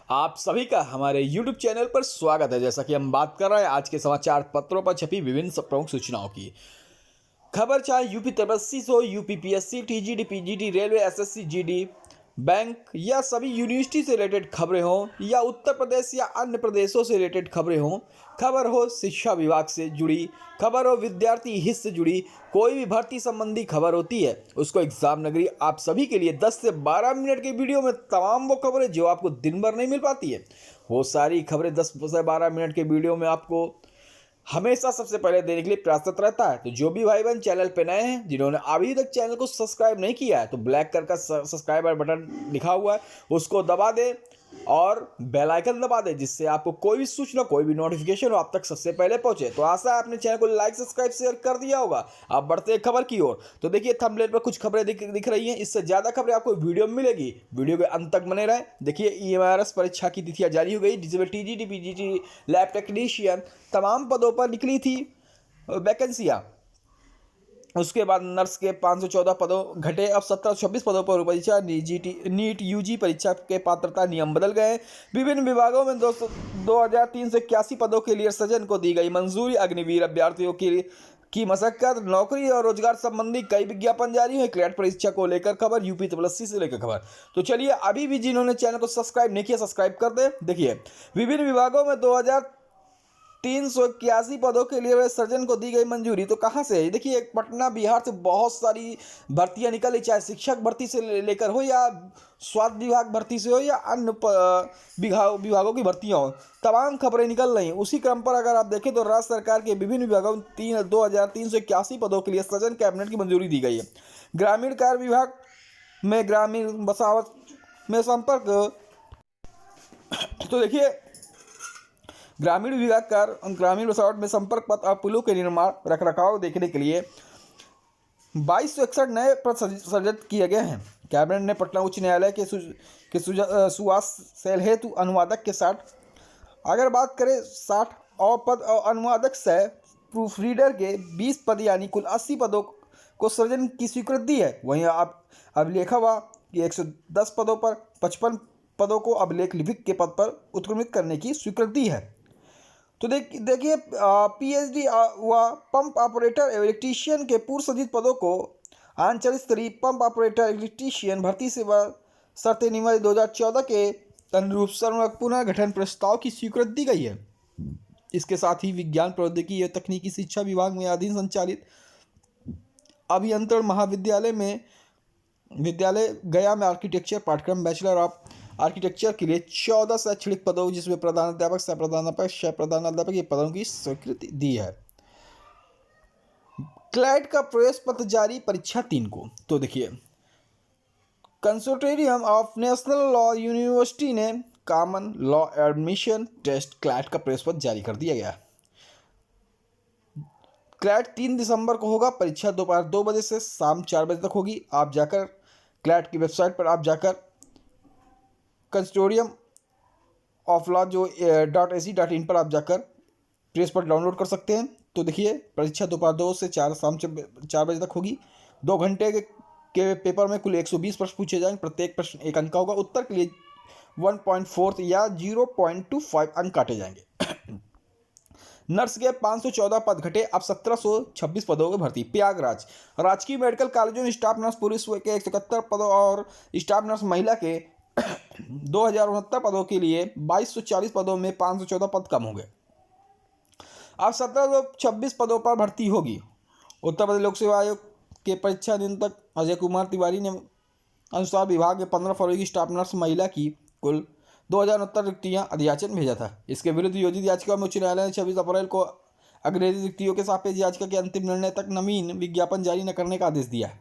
आप सभी का हमारे YouTube चैनल पर स्वागत है। जैसा कि हम बात कर रहे हैं आज के समाचार पत्रों पर छपी विभिन्न प्रमुख सूचनाओं की खबर, चाहे यूपी तपस्सी हो, UP PSC, TGD, PGD, railway, SSC, GD, bank या सभी यूनिवर्सिटी से रिलेटेड खबरें हों या उत्तर प्रदेश या अन्य प्रदेशों से रिलेटेड खबरें हों, खबर हो शिक्षा विभाग से जुड़ी, खबर हो विद्यार्थी हित से जुड़ी, कोई भी भर्ती संबंधी खबर होती है उसको एग्जाम नगरी आप सभी के लिए 10 से 12 मिनट के वीडियो में तमाम वो खबरें जो आपको दिन भर नहीं मिल पाती है, वो सारी खबरें 10 से 12 मिनट के वीडियो में आपको हमेशा सबसे पहले देने के लिए प्रयासरत रहता है। तो जो भी भाई बहन चैनल पे नए हैं, जिन्होंने अभी तक चैनल को सब्सक्राइब नहीं किया है, तो ब्लैक कलर का सब्सक्राइबर बटन लिखा हुआ है उसको दबा दे और बेल आइकन दबा दे, जिससे आपको कोई भी सूचना, कोई भी नोटिफिकेशन आप तक सबसे पहले पहुंचे। तो आशा है आपने चैनल को लाइक, सब्सक्राइब, शेयर कर दिया होगा। अब बढ़ते हैं खबर की ओर। तो देखिए थंबनेल पर कुछ खबरें दिख रही हैं, इससे ज़्यादा खबरें आपको वीडियो में मिलेगी। वीडियो के अंत तक बने रहें। देखिए ईएमआरएस परीक्षा की तिथियां जारी हो गई, जिसमें टीजीटी, पीजीटी, लैब टेक्नीशियन तमाम पदों पर निकली थी वैकेंसियां। उसके बाद नर्स के 514 पदों घटे, अब 1726 पदों पर परीक्षा। नीट यूजी परीक्षा के पात्रता नियम बदल गए। विभिन्न विभागों में 2381 पदों के लिए सृजन को दी गई मंजूरी। अग्निवीर अभ्यर्थियों की मशक्कत, नौकरी और रोजगार संबंधी कई विज्ञापन जारी हुए। क्लैट परीक्षा को लेकर खबर, यूपी तपस्सी से लेकर खबर। तो चलिए अभी भी जिन्होंने चैनल को सब्सक्राइब नहीं किया सब्सक्राइब कर दे। देखिए विभिन्न विभागों में 2381 पदों के लिए सर्जन को दी गई मंजूरी। तो कहाँ से है? देखिए पटना बिहार से बहुत सारी भर्तियां निकली, चाहे शिक्षक भर्ती से लेकर हो या स्वास्थ्य विभाग भर्ती से हो या अन्य विभागों की भर्तियां हो, तमाम खबरें निकल रही हैं। उसी क्रम पर अगर आप देखें तो राज्य सरकार के विभिन्न विभागों में 2381 पदों के लिए सर्जन कैबिनेट की मंजूरी दी गई है। ग्रामीण कार्य विभाग में ग्रामीण बसावट में संपर्क, तो देखिए ग्रामीण विभाग का ग्रामीण बसावट में संपर्क पथ और पुलों के निर्माण रखरखाव देखने के लिए 2261 नए पद सृजित किए गए हैं। कैबिनेट ने पटना उच्च न्यायालय के सुवास सेल हेतु अनुवादक के 60, अगर बात करें 60 और पद और अनुवादक से प्रूफ रीडर के 20 पद यानी कुल 80 पदों को सृजन की स्वीकृति दी है। वहीं अभिलेखवा की 110 पदों पर 55 पदों को अभिलेख लिपिक के पद पर उत्क्रमित करने की स्वीकृति है। तो देखिए पीएचडी व पंप ऑपरेटर इलेक्ट्रीशियन के पूर्व सृजित पदों को आंचलिक स्तरीय पंप ऑपरेटर इलेक्ट्रीशियन भर्ती सेवा शर्त नियमावली 2014 के अनुरूप पुनर्गठन प्रस्ताव की स्वीकृति दी गई है। इसके साथ ही विज्ञान प्रौद्योगिकी एवं तकनीकी शिक्षा विभाग में अधीन संचालित अभियंत्रण विद्यालय गया में आर्किटेक्चर पाठ्यक्रम बैचलर ऑफ आर्किटेक्चर के लिए 14 शैक्षणिक पदों, जिसमें प्रधानाध्यापक, सह प्रधानाध्यापक, सह प्रधानाध्यापक के पदों की स्वीकृति दी है। क्लैट का प्रवेश पत्र जारी, परीक्षा 3 को। तो देखिए consortium of national law university ने common law admission test CLAT का प्रवेश पत्र जारी कर दिया गया। क्लैट 3 दिसंबर को होगा। परीक्षा दोपहर 2 बजे से शाम 4 बजे तक होगी। आप जाकर क्लैट की वेबसाइट पर आप जाकर कंसोर्टियम ऑफ लॉ जो .ac.in पर आप जाकर प्रेस पर डाउनलोड कर सकते हैं। तो देखिए परीक्षा दोपहर 2 से 4 शाम 4 बजे तक होगी। 2 घंटे के पेपर में कुल 120 प्रश्न पूछे जाएंगे, प्रत्येक प्रश्न 1 अंक का होगा। उत्तर के लिए 1.4 या 0.25 अंक काटे जाएंगे। नर्स के 514 पद घटे, अब 1726 पदों की भर्ती। प्रयागराज राजकीय मेडिकल कॉलेजों में स्टाफ नर्स पुरुष के 171 पदों और स्टाफ नर्स महिला के 2069 पदों के लिए 2240 पदों में 514 पद कम हो गए। अब 1726 पदों पर भर्ती होगी। उत्तर प्रदेश लोक सेवा आयोग के परीक्षा नियंत्रक अजय कुमार तिवारी ने अनुसार विभाग में 15 फरवरी की स्टाफ नर्स महिला की कुल 2069 रिक्तियां अधियाचन भेजा था। इसके विरुद्ध योजित याचिका में उच्च न्यायालय ने 26 अप्रैल को अग्रेसित रिक्तियों के सापेक्ष याचिका के अंतिम निर्णय तक नवीन विज्ञापन जारी न करने का आदेश दिया है।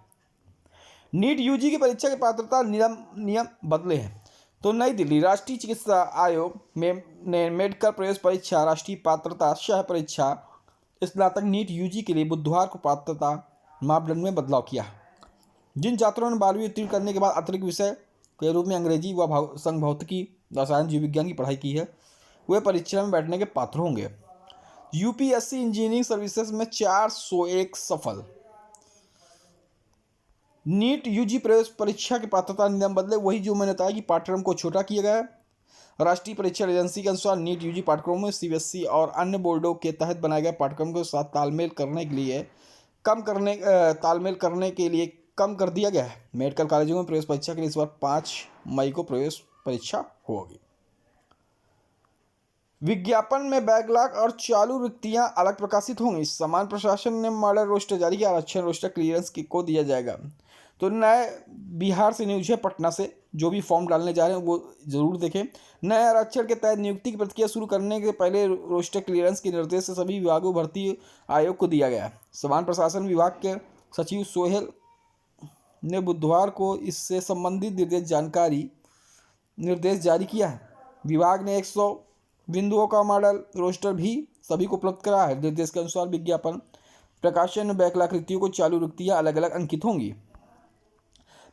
नीट यूजी की परीक्षा के पात्रता नियम बदले हैं। तो नई दिल्ली राष्ट्रीय चिकित्सा आयोग ने मेडिकल प्रवेश परीक्षा, राष्ट्रीय पात्रता सह परीक्षा स्नातक नीट यूजी के लिए बुधवार को पात्रता मापदंड में बदलाव किया। जिन छात्रों ने 12वीं उत्तीर्ण करने के बाद अतिरिक्त विषय के रूप में अंग्रेजी व संभौतिकी, रसायन, जीव विज्ञान की पढ़ाई की है, वे परीक्षा में बैठने के पात्र होंगे। यूपीएससी इंजीनियरिंग सर्विसेज में 401 सफल। नीट यूजी प्रवेश परीक्षा की पात्रता नियम बदले, वही जो मैंने बताया कि पाठ्यक्रम को छोटा किया गया है। राष्ट्रीय परीक्षा एजेंसी के अनुसार नीट यूजी पाठ्यक्रमों में सीबीएसई और अन्य बोर्डों के तहत बनाए गए पाठ्यक्रम के साथ तालमेल करने के लिए कम कर दिया गया है। मेडिकल कॉलेजों में प्रवेश परीक्षा के लिए इस बार 5 मई को प्रवेश परीक्षा होगी। विज्ञापन में बैकलॉग और चालू रिक्तियां अलग प्रकाशित होंगी। समान प्रशासन ने मॉडल रोस्टर जारी किया। आरक्षण रोस्टर क्लियरेंस को दिया जाएगा। तो नए बिहार से न्यूज है, पटना से जो भी फॉर्म डालने जा रहे हैं वो जरूर देखें। नए आरक्षण के तहत नियुक्ति की प्रक्रिया शुरू करने के पहले रोस्टर क्लियरेंस के निर्देश से सभी विभागों भर्ती आयोग को दिया गया है। समान प्रशासन विभाग के सचिव सोहेल ने बुधवार को इससे संबंधित निर्देश जारी किया है। विभाग ने 100 बिंदुओं का मॉडल रोस्टर भी सभी को उपलब्ध करा है। निर्देश के अनुसार विज्ञापन प्रकाशन में बैकलॉग रिक्तियों को चालू रिक्तियां अलग अलग अंकित होंगी।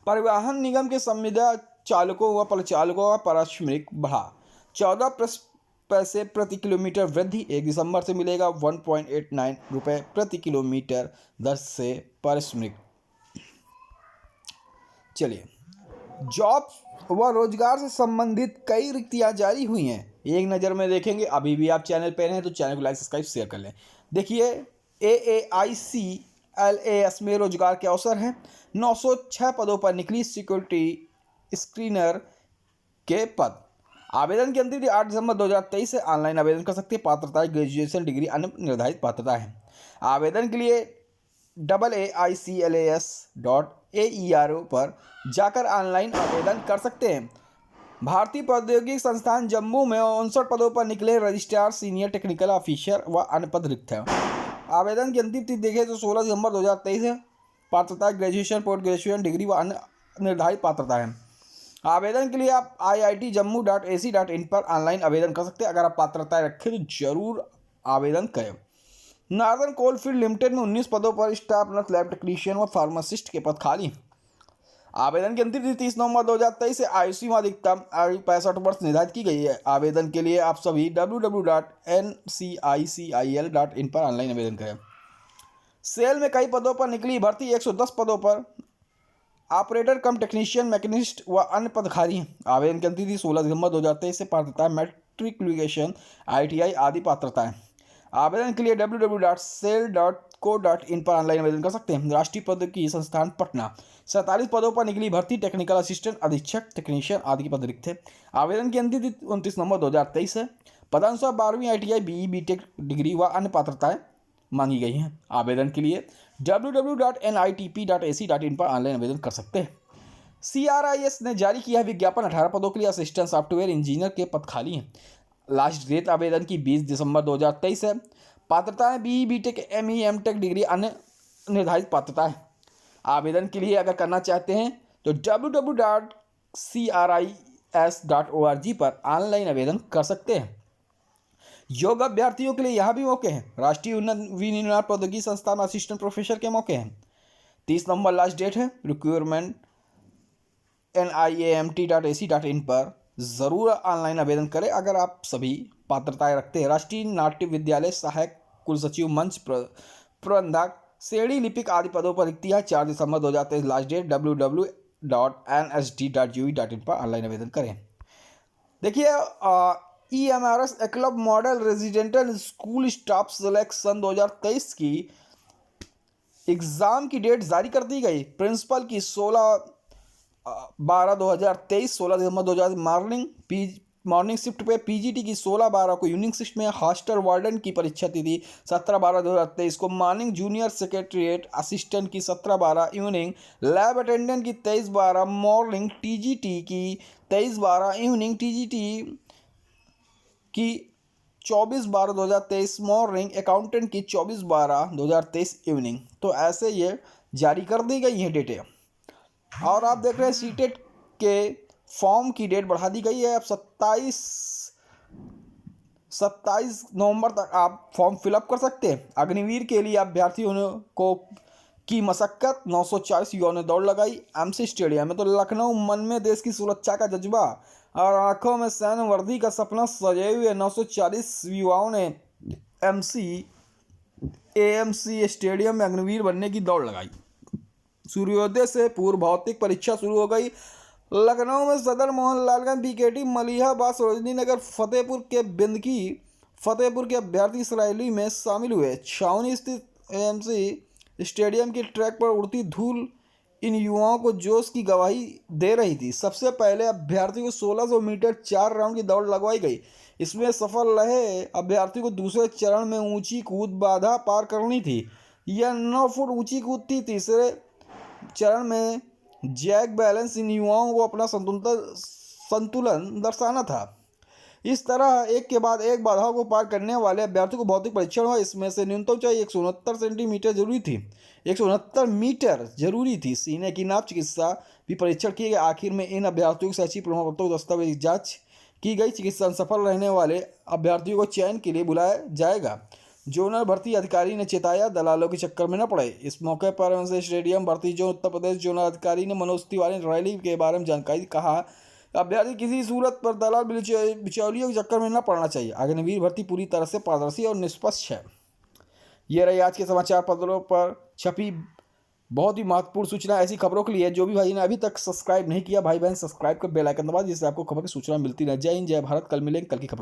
परिवहन निगम के संविदा चालकों व परिचालकों का पारिश्रमिक बढ़ा। 14 पैसे प्रति किलोमीटर वृद्धि 1 दिसंबर से मिलेगा। 1.89 रुपये प्रति किलोमीटर दर से पारिश्रमिक। चलिए, जॉब व रोजगार से संबंधित कई रिक्तियां जारी हुई हैं, एक नज़र में देखेंगे। अभी भी आप चैनल पर हैं तो चैनल को लाइक सब्सक्राइब शेयर कर लें। देखिए, AAICLAS में रोजगार के अवसर हैं। 906 पदों पर निकली सिक्योरिटी स्क्रीनर के पद। आवेदन की अंतिम तिथि 8 दिसंबर 2023 से ऑनलाइन आवेदन कर सकते हैं। पात्रता ग्रेजुएशन डिग्री अन्य निर्धारित पात्रता है। आवेदन के लिए AAICLAS.AERO पर जाकर ऑनलाइन आवेदन कर सकते हैं। भारतीय प्रौद्योगिकी संस्थान जम्मू में 59 पदों पर निकले रजिस्ट्रार, सीनियर टेक्निकल ऑफिसर व अन्य पद रिक्त हैं। आवेदन की अंतिम तिथि देखें तो 16 दिसंबर 2023 है। पात्रता ग्रेजुएशन, पोस्ट ग्रेजुएशन डिग्री व अन्य निर्धारित पात्रता है। आवेदन के लिए आप iit.jammu.ac.in पर ऑनलाइन आवेदन कर सकते हैं। अगर आप पात्रता रखें तो जरूर आवेदन करें। नॉर्दर्न कोलफील्ड लिमिटेड में 19 पदों पर स्टाफ नर्स, लैब टेक्नीशियन व फार्मासिस्ट के पद खाली। आवेदन की अंतिम तिथि 30 नवंबर 2023 से आयु सीमा अधिकतम आयु 65 वर्ष निर्धारित की गई है। आवेदन के लिए आप सभी www.ncicil.in पर ऑनलाइन आवेदन करें। सेल में कई पदों पर निकली भर्ती। 110 पदों पर ऑपरेटर कम टेक्नीशियन, मैकेनिस्ट व अन्य पद खाली हैं। आवेदन की अंतिम तिथि 16 दिसंबर 2023 से। पात्रता मैट्रिकुलेशन, ITI आदि पात्रताएं। आवेदन के लिए www.cell.co.in पर ऑनलाइन आवेदन कर सकते हैं। राष्ट्रीय प्रौद्योगिकी संस्थान पटना 47 पदों पर निकली भर्ती। टेक्निकल असिस्टेंट, अधीक्षक, टेक्नीशियन आदि के पद रिक्त थे। आवेदन की अंतिम तिथि 29 नवंबर 2023 है। पदानुसार 12वीं ITI, BE, BTech डिग्री व अन्य पात्रताएं मांगी गई हैं। आवेदन के लिए www.nitp.ac.in पर ऑनलाइन आवेदन कर सकते हैं। CRIS ने जारी किया है विज्ञापन। 18 पदों के लिए असिस्टेंट सॉफ्टवेयर इंजीनियर के पद खाली हैं। लास्ट डेट आवेदन की 20 दिसंबर 2023 है। पात्रताएं BE, BTech, ME, MTech degree अन्य निर्धारित पात्रताएं। आवेदन के लिए अगर करना चाहते हैं तो www.cris.org पर ऑनलाइन आवेदन कर सकते हैं। योग्य अभ्यर्थियों के लिए यहाँ भी मौके हैं। राष्ट्रीय उन्नत विनिर्माण प्रौद्योगिकी संस्थान असिस्टेंट प्रोफेसर के मौके हैं। 30 नवंबर लास्ट डेट है। रिक्वायरमेंट niamt.ac.in पर ज़रूर ऑनलाइन आवेदन करें अगर आप सभी पात्रताएं रखते हैं। राष्ट्रीय नाट्य विद्यालय सहायक कुलसचिव, मंच प्रबंधक, श्रेणी लिपिक आदि पदों पर रिक्तियां। 4 दिसंबर 2023 लास्ट डेट। www.nsd.gov.in पर ऑनलाइन आवेदन करें। देखिए, EMRS Eklavya model residential school staff selection 2023 की एग्ज़ाम की डेट जारी कर दी गई। प्रिंसिपल की 16/12/2023, 16 दिसंबर 2023 मॉर्निंग शिफ्ट पे, PGT की 16/12 को इवनिंग शिफ्ट में, हॉस्टल वार्डन की परीक्षा तिथि 17/12/2023 को, मॉर्निंग जूनियर सेक्रेटरीट असिस्टेंट की 17/12 इवनिंग, लैब अटेंडेंट की 23/12 मॉर्निंग, TGT की 23/12 इवनिंग, TGT की 24/12/2023 मॉर्निंग, अकाउंटेंट की 24/12/2023 इवनिंग। तो ऐसे ये जारी कर दी गई है डेटें। और आप देख रहे हैं सीटेट के फॉर्म की डेट बढ़ा दी गई है। अब 27 नवंबर तक आप फॉर्म फिलअप कर सकते हैं। अग्निवीर के लिए अभ्यर्थियों को की मशक्कत। 940 युवाओं ने दौड़ लगाई MC स्टेडियम में। तो लखनऊ मन में देश की सुरक्षा का जज्बा और आंखों में सैन्य वर्दी का सपना सजाए हुए 940 युवाओं ने AMC स्टेडियम में अग्निवीर बनने की दौड़ लगाई। सूर्योदय से पूर्व भौतिक परीक्षा शुरू हो गई। लखनऊ में सदर मोहनलालगंज बीकेटी मलिहाबाद सरोजनी नगर फतेहपुर के अभ्यर्थी इस रैली में शामिल हुए। छावनी स्थित एएमसी स्टेडियम के ट्रैक पर उड़ती धूल इन युवाओं को जोश की गवाही दे रही थी। सबसे पहले अभ्यर्थी को 1600 मीटर 4 राउंड की दौड़ लगवाई गई। इसमें सफल रहे अभ्यर्थी को दूसरे चरण में ऊंची कूद बाधा पार करनी थी। यह 9 फुट ऊंची कूद थी। तीसरे चरण में जैक बैलेंस इन युवाओं को अपना संतुलन दर्शाना था। इस तरह एक के बाद एक बाधाओं को पार करने वाले अभ्यर्थी को भौतिक परीक्षण हुआ। इसमें से न्यूनतम ऊंचाई 169 सेंटीमीटर जरूरी थी 169 मीटर जरूरी थी। सीने की नाप चिकित्सा भी परीक्षण किए गए। आखिर में इन अभ्यर्थियों की शैक्षिक प्रमाण पत्रों को दस्तावेज जाँच की गई। चिकित्सा सफल रहने वाले अभ्यर्थियों को चयन के लिए बुलाया जाएगा। जोनल भर्ती अधिकारी ने चेताया, दलालों के चक्कर में न पड़े। इस मौके पर स्टेडियम भर्ती जोन उत्तर प्रदेश जोनल अधिकारी ने मनोज तिवारी ने रैली के बारे में जानकारी कहा, अभ्यर्थी किसी सूरत पर दलाल बिचौलियों के चक्कर में न पड़ना चाहिए। अग्निवीर भर्ती पूरी तरह से पारदर्शी और निष्पक्ष है। ये रही आज के समाचार पत्रों पर छपी बहुत ही महत्वपूर्ण सूचना। ऐसी खबरों के लिए जो भी भाई ने अभी तक सब्सक्राइब नहीं किया, भाई बहन सब्सक्राइब कर बेल आइकन दबा, जिससे आपको खबर की सूचना मिलती रहे। जय हिंद, जय भारत। कल मिलेंगे कल की खबर।